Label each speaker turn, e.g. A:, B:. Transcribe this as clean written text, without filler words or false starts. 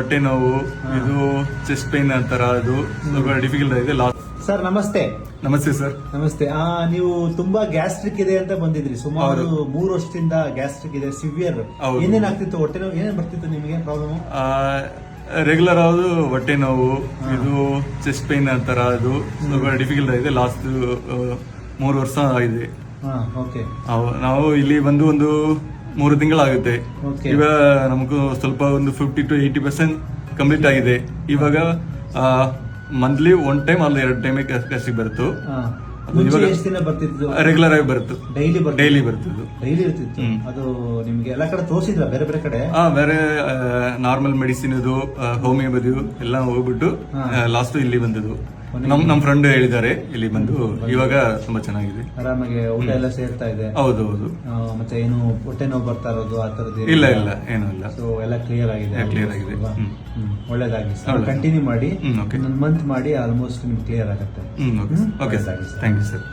A: ಹೊಟ್ಟೆ ನೋವು, ಇದು ಚೆಸ್ಟ್ ಪೈನ್ ಅಂತಾರ, ಅದು ಸ್ವಲ್ಪ ಡಿಫಿಕಲ್ಟ್ ಆಗಿದೆ.
B: ಸರ್ ನಮಸ್ತೆ.
A: ನಮಸ್ತೆ ಸರ್.
B: ನಮಸ್ತೆ. ನೀವು ತುಂಬಾ ಗ್ಯಾಸ್ಟ್ರಿಕ್ ಇದೆ ಅಂತ ಬಂದಿದ್ರಿ. ಸುಮಾರು 3 ವರ್ಷದಿಂದ ಗ್ಯಾಸ್ಟ್ರಿಕ್ ಇದೆ, ಸಿವಿಯರ್. ಏನೇನ್ ಆಗ್ತಿತ್ತು? ಹೊಟ್ಟೆ ನೋವು ಏನೇನ್ ಬರ್ತಿತ್ತು ನಿಮಗೆ? ಪ್ರಾಬ್ಲಮ್
A: ರೆಗ್ಯುಲರ್ ಆಗೋದು ಹೊಟ್ಟೆ ನೋವು, ಇದು ಚೆಸ್ಟ್ ಪೈನ್ ಅಂತಾರ, ಅದು ಸ್ವಲ್ಪ ಡಿಫಿಕಲ್ಟ್ ಆಗಿದೆ. ಲಾಸ್ಟ್ 3 ವರ್ಷ ಆಗಿದೆ. ನಾವು ಇಲ್ಲಿ ಬಂದು ಒಂದು 3 ತಿಂಗಳಾಗುತ್ತೆ. ಇವಾಗ ನಮಗೂ ಸ್ವಲ್ಪ ಒಂದು 50 to 80% ಕಂಪ್ಲೀಟ್ ಆಗಿದೆ. ಇವಾಗ ಮಂತ್ಲಿ 1 ಟೈಮ್ ಅಲ್ಲ 2 ಟೈಮ್ ಕಷ್ಟ ಬರುತ್ತು. ರೆಗ್ಯುಲರ್ ಆಗಿ ಬರುತ್ತೆ, ಡೈಲಿ ಬರ್ತಿದ್ದು.
B: ಡೈಲಿ ಇರ್ತಿತ್ತು. ಅದು ನಿಮ್ಗೆ ಎಲ್ಲ ಕಡೆ ತೋರಿಸಿದ್ರ? ಬೇರೆ ಬೇರೆ ಕಡೆ
A: ಬೇರೆ ನಾರ್ಮಲ್ ಮೆಡಿಸಿನ್ ಇದು, ಹೋಮಿಯೋಪತಿ ಎಲ್ಲ ಹೋಗ್ಬಿಟ್ಟು ಲಾಸ್ಟ್ ಇಲ್ಲಿ ಬಂದದ್ದು. ನಮ್ ಫ್ರೆಂಡ್ ಹೇಳಿದ್ದಾರೆ ಇಲ್ಲಿ ಬಂದು. ಇವಾಗ ತುಂಬಾ ಚೆನ್ನಾಗಿದೆ,
B: ಆರಾಮಾಗಿ ಊಟ ಎಲ್ಲ ಸೇರ್ತಾ ಇದೆ.
A: ಹೌದು ಹೌದು.
B: ಮತ್ತೆ ಏನು ಹೊಟ್ಟೆ ನೋವು ಬರ್ತಾ ಇರೋದು ಆ ತರದ್ದು
A: ಇಲ್ಲ ಇಲ್ಲ, ಏನೂ ಇಲ್ಲ.
B: ಸೊ ಎಲ್ಲ ಕ್ಲಿಯರ್ ಆಗಿದೆ.
A: ಕ್ಲಿಯರ್ ಆಗಿದೆ.
B: ಒಳ್ಳೇದಾಗಿ ಕಂಟಿನ್ಯೂ ಮಾಡಿ. 1 ಮಂತ್ ಮಾಡಿ, ಆಲ್ಮೋಸ್ಟ್ ನಿಮ್ಗೆ ಕ್ಲಿಯರ್ ಆಗುತ್ತೆ.
A: Okay sir, thank you sir.